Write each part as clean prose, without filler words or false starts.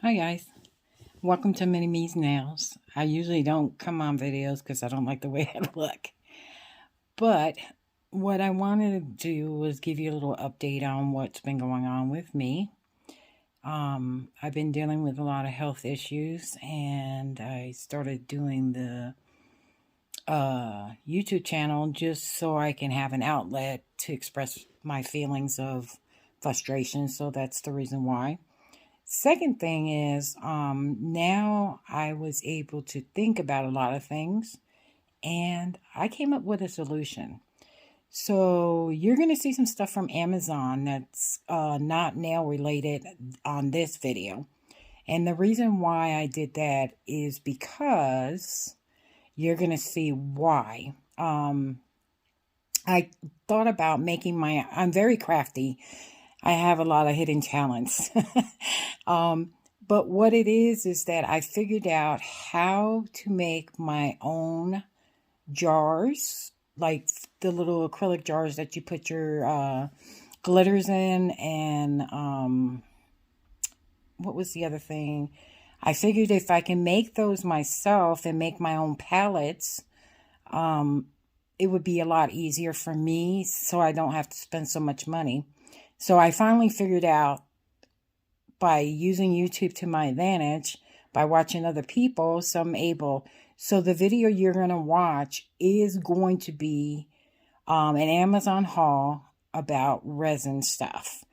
Hi guys, welcome to Mini Me's Nails. I usually don't come on videos because I don't like the way I look. But what I wanted to do was give you a little update on what's been going on with me. I've been dealing with a lot of health issues, and I started doing the YouTube channel just so I can have an outlet to express my feelings of frustration. So that's the reason why. Second thing is, now I was able to think about a lot of things, and I came up with a solution. So you're going to see some stuff from Amazon that's not nail related on this video. And the reason why I did that is because you're going to see why. I thought about I'm very crafty. I have a lot of hidden talents. But what it is that I figured out how to make my own jars, like the little acrylic jars that you put your glitters in, and what was the other thing? I figured if I can make those myself and make my own palettes, it would be a lot easier for me so I don't have to spend so much money. So I finally figured out, by using YouTube to my advantage, by watching other people, so the video you're going to watch is going to be an Amazon haul about resin stuff.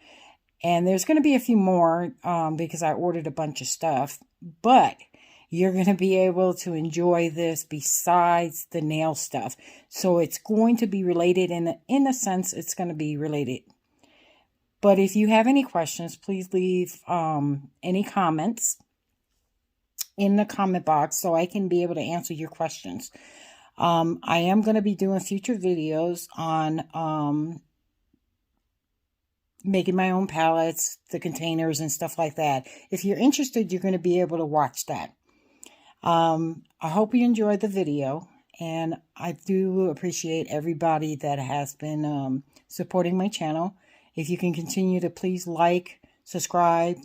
And there's going to be a few more because I ordered a bunch of stuff, but you're going to be able to enjoy this besides the nail stuff. So it's going to be related in a sense, it's going to be related. But if you have any questions, please leave any comments in the comment box so I can be able to answer your questions. I am going to be doing future videos on making my own palettes, the containers, and stuff like that. If you're interested, you're going to be able to watch that. I hope you enjoyed the video, and I do appreciate everybody that has been supporting my channel. If you can continue to please like, subscribe,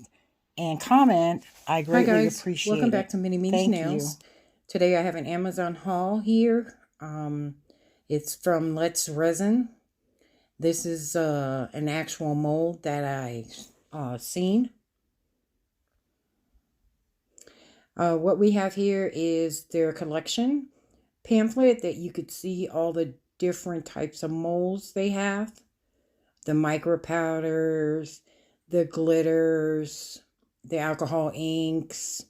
and comment, I greatly appreciate it. Welcome back to Mini Me's Nails. Today I have an Amazon haul here. It's from Resin. This is an actual mold that I seen. What we have here is their collection pamphlet that you could see all the different types of molds they have. The micro powders, the glitters, the alcohol inks.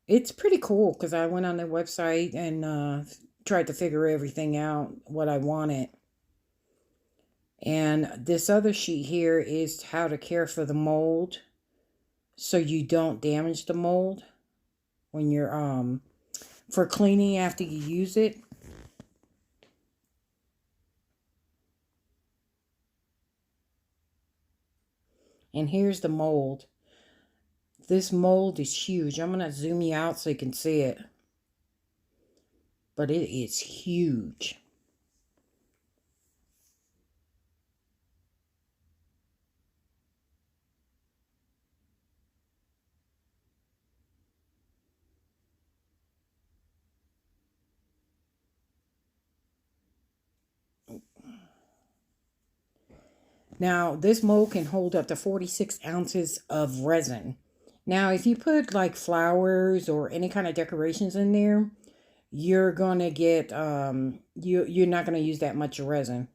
It's pretty cool because I went on their website and tried to figure everything out, what I wanted. And this other sheet here is how to care for the mold so you don't damage the mold when you're for cleaning after you use it. And here's the mold. This mold is huge. I'm going to zoom you out so you can see it. But it is huge. Now, this mold can hold up to 46 ounces of resin. Now, if you put like flowers or any kind of decorations in there, you're going to get, you're not going to use that much resin.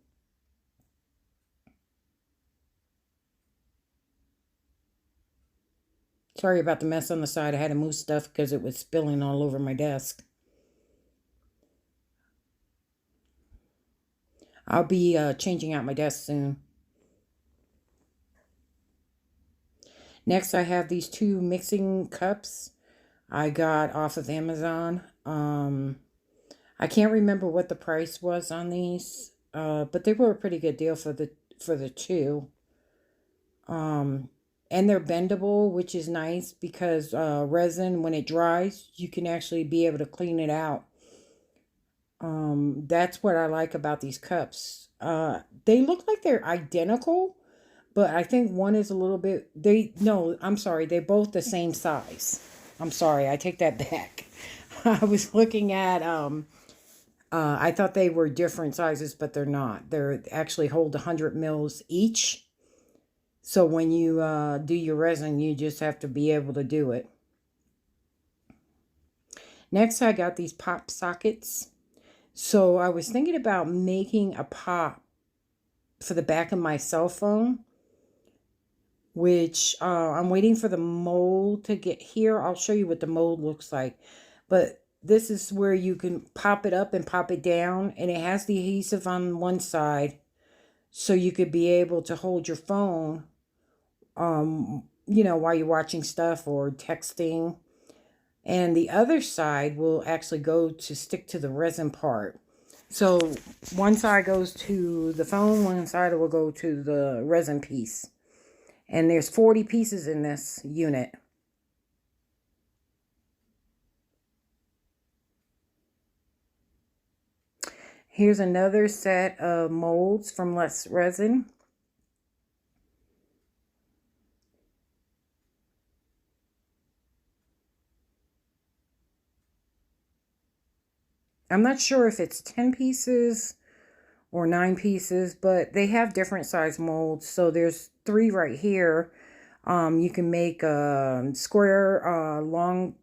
Sorry about the mess on the side. I had to move stuff because it was spilling all over my desk. I'll be changing out my desk soon. Next, I have these two mixing cups I got off of Amazon. I can't remember what the price was on these, but they were a pretty good deal for the two. And they're bendable, which is nice because resin, when it dries, you can actually be able to clean it out. That's what I like about these cups. They look like they're identical, But I think one is a little bit, no, I'm sorry, they're both the same size. I'm sorry, I take that back. I was looking at, I thought they were different sizes, but they're not. They're actually hold 100 mils each. So when you do your resin, you just have to be able to do it. Next, I got these pop sockets. So I was thinking about making a pop for the back of my cell phone, which I'm waiting for the mold to get here. I'll show you what the mold looks like. But this is where you can pop it up and pop it down, and it has the adhesive on one side, so you could be able to hold your phone, while you're watching stuff or texting. And the other side will actually go to stick to the resin part. So one side goes to the phone, one side will go to the resin piece. And there's 40 pieces in this unit. Here's another set of molds from Resin. I'm not sure if it's 10 pieces or 9 pieces, but they have different size molds. So there's 3 right here. You can make a square, long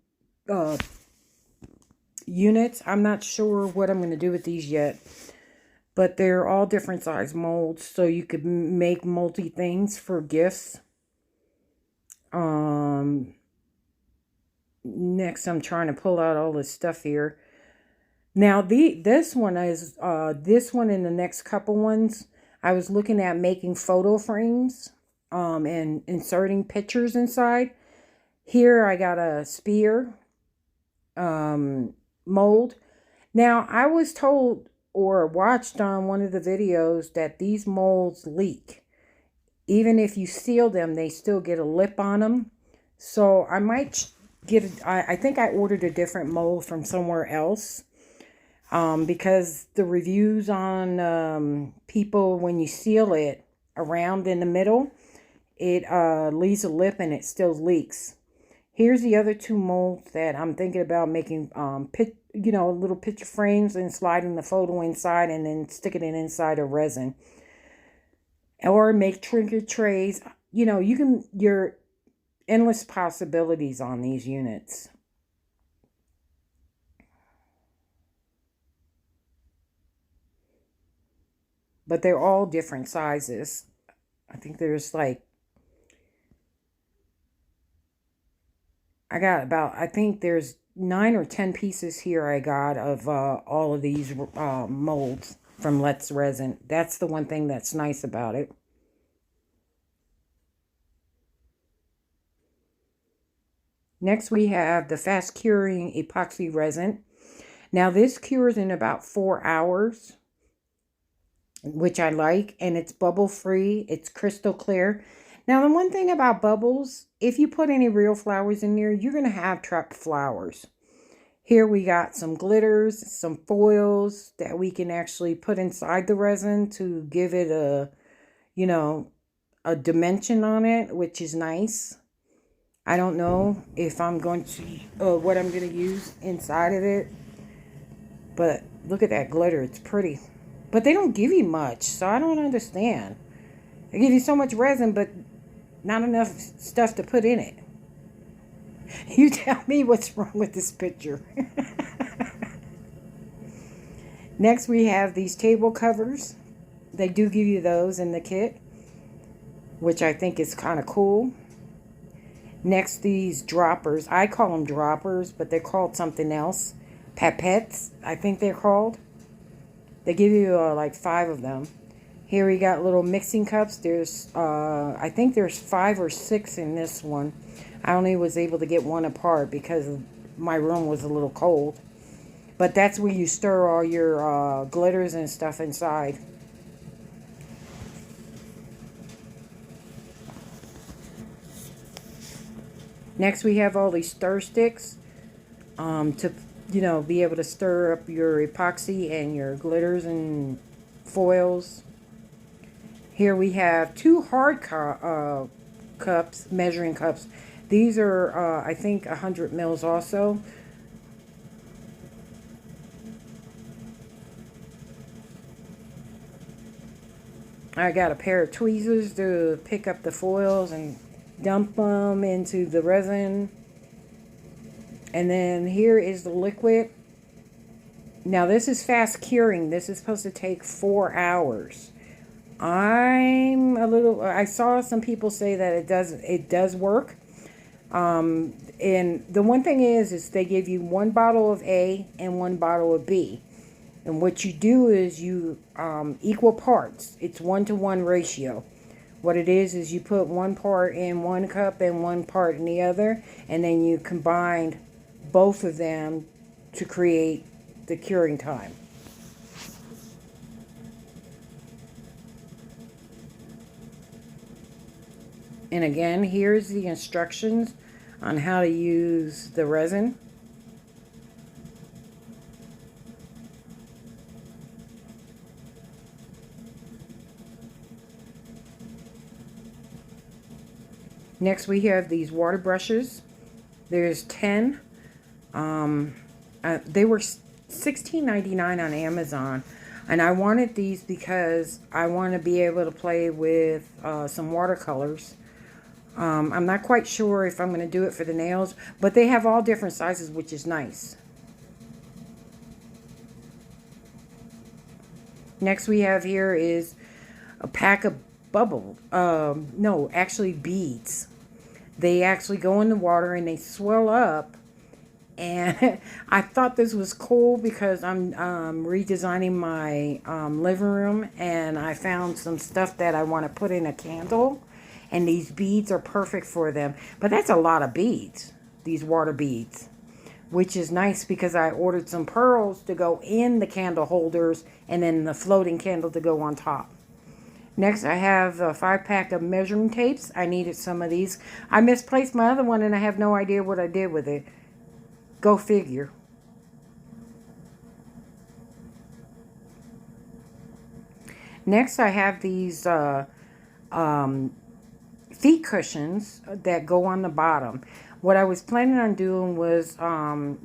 units. I'm not sure what I'm going to do with these yet, but they're all different size molds, so you could make multi things for gifts. Next, I'm trying to pull out all this stuff here. Now, this one is, this one and the next couple ones, I was looking at making photo frames, and inserting pictures inside. Here, I got a spear, mold. Now, I was told or watched on one of the videos that these molds leak. Even if you seal them, they still get a lip on them. So, I might get, I think I ordered a different mold from somewhere else. Because the reviews on people, when you seal it around in the middle, it leaves a lip and it still leaks. Here's the other 2 molds that I'm thinking about making, little picture frames and sliding the photo inside and then sticking it inside a resin. Or make trinket trays. Your endless possibilities on these units. But they're all different sizes. I think there's like, I think there's 9 or 10 pieces here I got of all of these molds from Resin. That's the one thing that's nice about it. Next, we have the fast curing epoxy resin. Now, this cures in about 4 hours, which I like, and it's bubble free. It's crystal clear. Now, the one thing about bubbles, if you put any real flowers in there, you're going to have trapped flowers. Here we got some glitters, some foils that we can actually put inside the resin to give it a dimension on it, which is nice. I don't know if I'm going to, what I'm going to use inside of it. But look at that glitter. It's pretty. But they don't give you much, so I don't understand. They give you so much resin, but not enough stuff to put in it. You tell me what's wrong with this picture. Next, we have these table covers. They do give you those in the kit, which I think is kind of cool. Next, these droppers. I call them droppers, but they're called something else. Pipettes, I think they're called. They give you like 5 of them. Here we got little mixing cups. There's, I think there's 5 or 6 in this one. I only was able to get one apart because my room was a little cold. But that's where you stir all your glitters and stuff inside. Next, we have all these stir sticks to, be able to stir up your epoxy and your glitters and foils. Here we have two hard cups, measuring cups. These are, I think, 100 mils also. I got a pair of tweezers to pick up the foils and dump them into the resin. And then here is the liquid. Now this is fast curing. This is supposed to take 4 hours. I saw some people say that it does work. And the one thing is they give you one bottle of A and one bottle of B. And what you do is you equal parts. It's 1-to-1 ratio. What it is you put one part in one cup and one part in the other, and then you combine both of them to create the curing time. And again, here's the instructions on how to use the resin. Next, we have these water brushes. There's 10. They were $16.99 on Amazon. And I wanted these because I want to be able to play with some watercolors. I'm not quite sure if I'm going to do it for the nails, but they have all different sizes, which is nice. Next we have here is a pack of beads. They actually go in the water and they swell up. And I thought this was cool because I'm redesigning my living room, and I found some stuff that I want to put in a candle, and these beads are perfect for them. But that's a lot of beads, these water beads, which is nice because I ordered some pearls to go in the candle holders and then the floating candle to go on top. Next, I have a 5-pack of measuring tapes. I needed some of these. I misplaced my other one and I have no idea what I did with it. Go figure. Next, I have these feet cushions that go on the bottom. What I was planning on doing was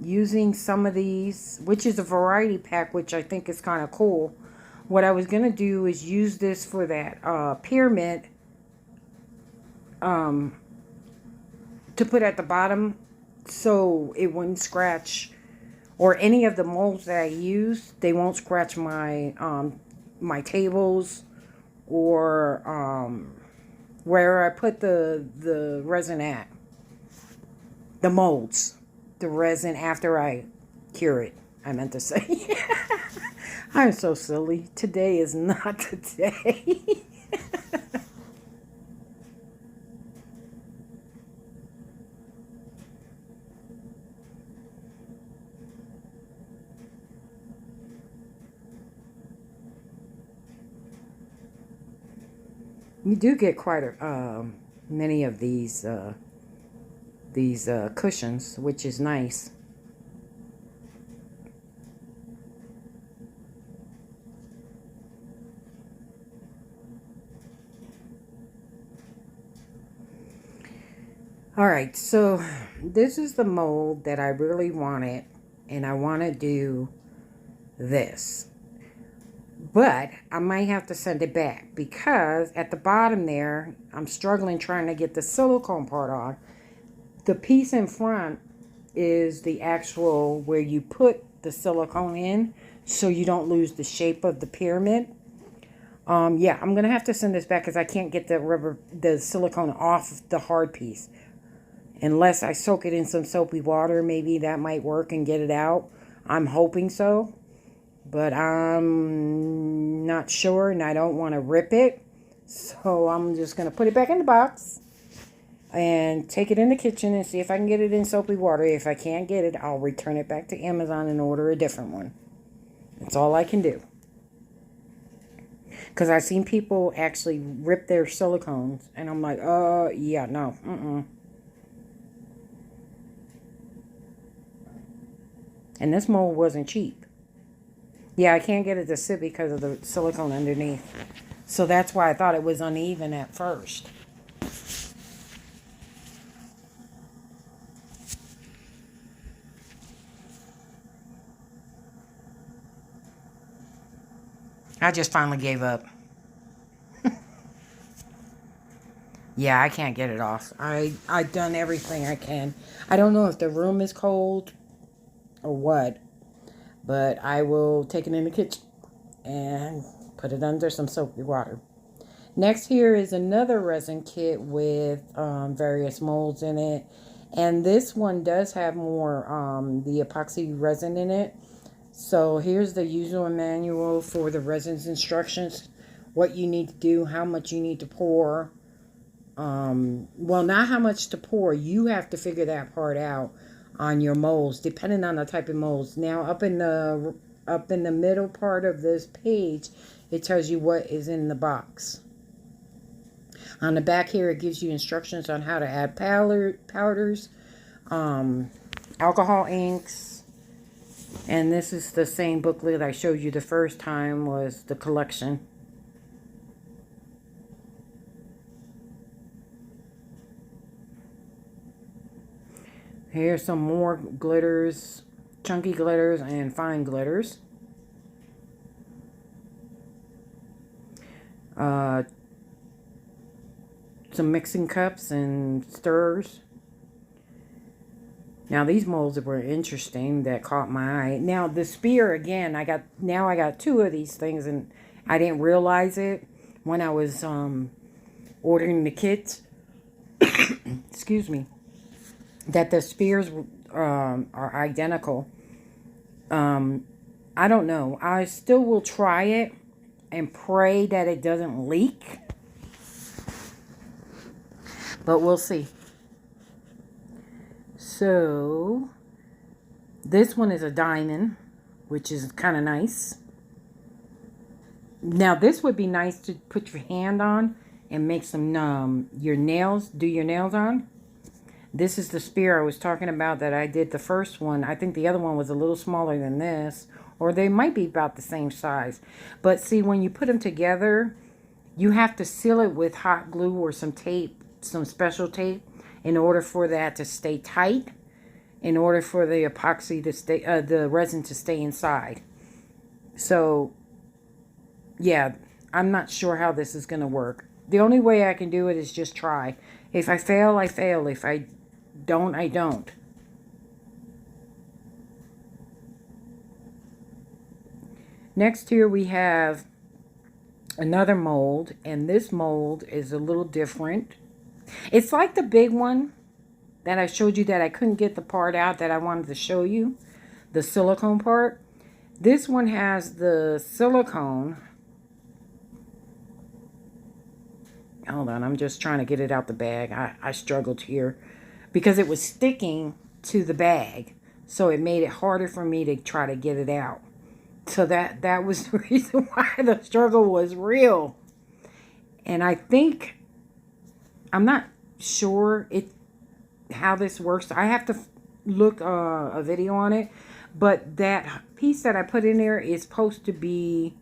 using some of these, which is a variety pack, which I think is kind of cool. What I was going to do is use this for that pyramid to put at the bottom so it wouldn't scratch, or any of the molds that I use, they won't scratch my my tables or where I put the resin at. The molds. The resin after I cure it, I meant to say. I'm so silly. Today is not the day. You do get quite many of these cushions, which is nice. Alright, so this is the mold that I really wanted, and I want to do this. But I might have to send it back because at the bottom there, I'm struggling trying to get the silicone part on. The piece in front is the actual where you put the silicone in so you don't lose the shape of the pyramid. Yeah, I'm going to have to send this back because I can't get the silicone off the hard piece. Unless I soak it in some soapy water, maybe that might work and get it out. I'm hoping so. But I'm not sure, and I don't want to rip it. So I'm just going to put it back in the box and take it in the kitchen and see if I can get it in soapy water. If I can't get it, I'll return it back to Amazon and order a different one. That's all I can do. Because I've seen people actually rip their silicones, and I'm like, yeah, no, And this mold wasn't cheap. Yeah, I can't get it to sit because of the silicone underneath. So that's why I thought it was uneven at first. I just finally gave up. Yeah, I can't get it off. I've done everything I can. I don't know if the room is cold or what, but I will take it in the kitchen and put it under some soapy water. Next here is another resin kit with various molds in it. And this one does have more the epoxy resin in it. So here's the user manual for the resin's instructions. What you need to do, how much you need to pour. Well, not how much to pour. You have to figure that part out on your molds, depending on the type of molds. Now, up in the middle part of this page, it tells you what is in the box. On the back here, it gives you instructions on how to add powders, alcohol inks, and this is the same booklet I showed you the first time, was the collection. Here's some more glitters, chunky glitters and fine glitters. Some mixing cups and stirrers. Now these molds were interesting that caught my eye. Now the spear, again, I got two of these things, and I didn't realize it when I was ordering the kits. Excuse me. That the spears are identical. I don't know. I still will try it and pray that it doesn't leak. But we'll see. So, this one is a diamond, which is kind of nice. Now, this would be nice to put your hand on and make some, do your nails on. This is the spear I was talking about that I did the first one. I think the other one was a little smaller than this, or they might be about the same size. But see, when you put them together, you have to seal it with hot glue or some tape, some special tape, in order for that to stay tight, in order for the epoxy to stay, the resin to stay inside. So, yeah, I'm not sure how this is going to work. The only way I can do it is just try. If I fail, I fail. If I don't, I don't. Next here we have another mold, and this mold is a little different. It's like the big one that I showed you that I couldn't get the part out that I wanted to show you, the silicone part. This one has the silicone. Hold on, I'm just trying to get it out the bag. I struggled here because it was sticking to the bag, so it made it harder for me to try to get it out. So that was the reason why the struggle was real. And I think, I'm not sure how this works. I have to look a video on it. But that piece that I put in there is supposed to be,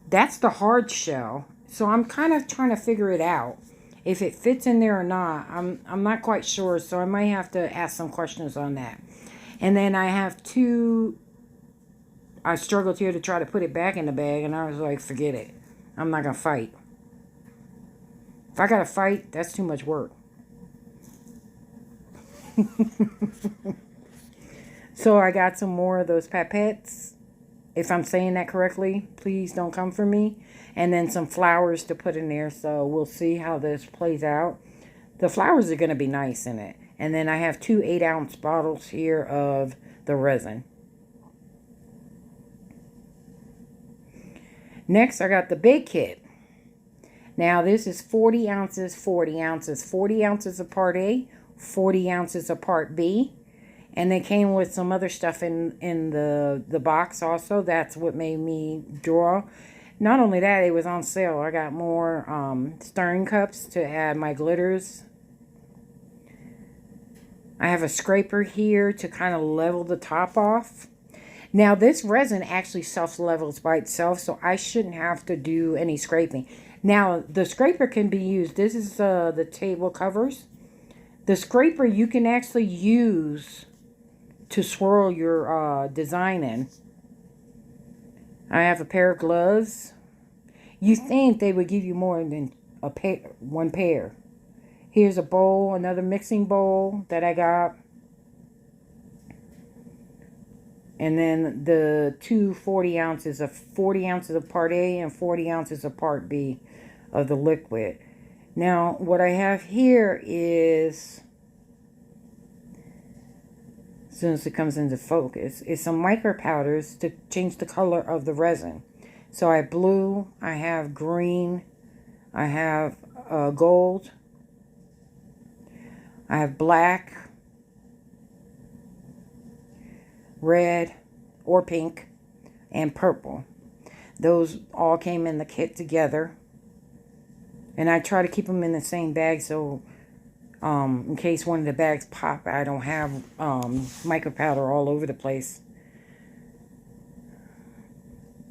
that's the hard shell. So I'm kind of trying to figure it out. If it fits in there or not, I'm not quite sure. So I might have to ask some questions on that. And then I have I struggled here to try to put it back in the bag, and I was like, forget it. I'm not going to fight. If I got to fight, that's too much work. So I got some more of those pipettes. If I'm saying that correctly, please don't come for me. And then some flowers to put in there. So we'll see how this plays out. The flowers are going to be nice in it. And then I have 2 8-ounce bottles here of the resin. Next, I got the big kit. Now, this is 40 ounces, 40 ounces. 40 ounces of part A, 40 ounces of part B. And they came with some other stuff in the box also. That's what made me draw. Not only that, it was on sale. I got more stirring cups to add my glitters. I have a scraper here to kind of level the top off. Now, this resin actually self-levels by itself, so I shouldn't have to do any scraping. Now, the scraper can be used. This is the table covers. The scraper you can actually use to swirl your design in. I have a pair of gloves. You think they would give you more than one pair. Here's a bowl, another mixing bowl that I got. And then the two 40 ounces of part A and 40 ounces of part B of the liquid. Now, what I have here is, as soon as it comes into focus, is some micro powders to change the color of the resin. So I have blue, I have green, I have gold, I have black, red or pink, and purple. Those all came in the kit together. And I try to keep them in the same bag so in case one of the bags pop, I don't have micro powder all over the place.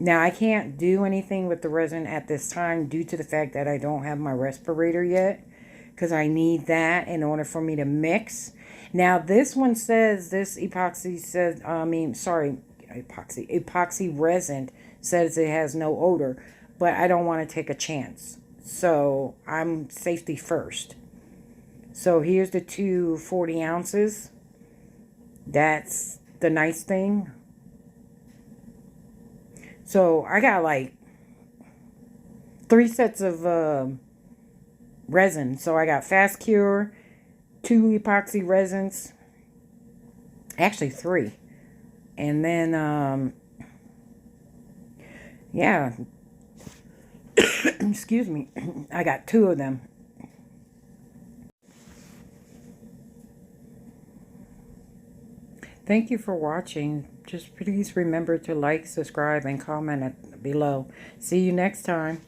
Now, I can't do anything with the resin at this time due to the fact that I don't have my respirator yet, because I need that in order for me to mix. Now, this one says, this epoxy says, epoxy resin says it has no odor, but I don't want to take a chance. So, I'm safety first. So, here's the two 40 ounces. That's the nice thing. So, I got like 3 sets of resin. So, I got Fast Cure, 2 epoxy resins. Actually, 3. And then, yeah. Excuse me. I got 2 of them. Thank you for watching. Just please remember to like, subscribe, and comment below. See you next time.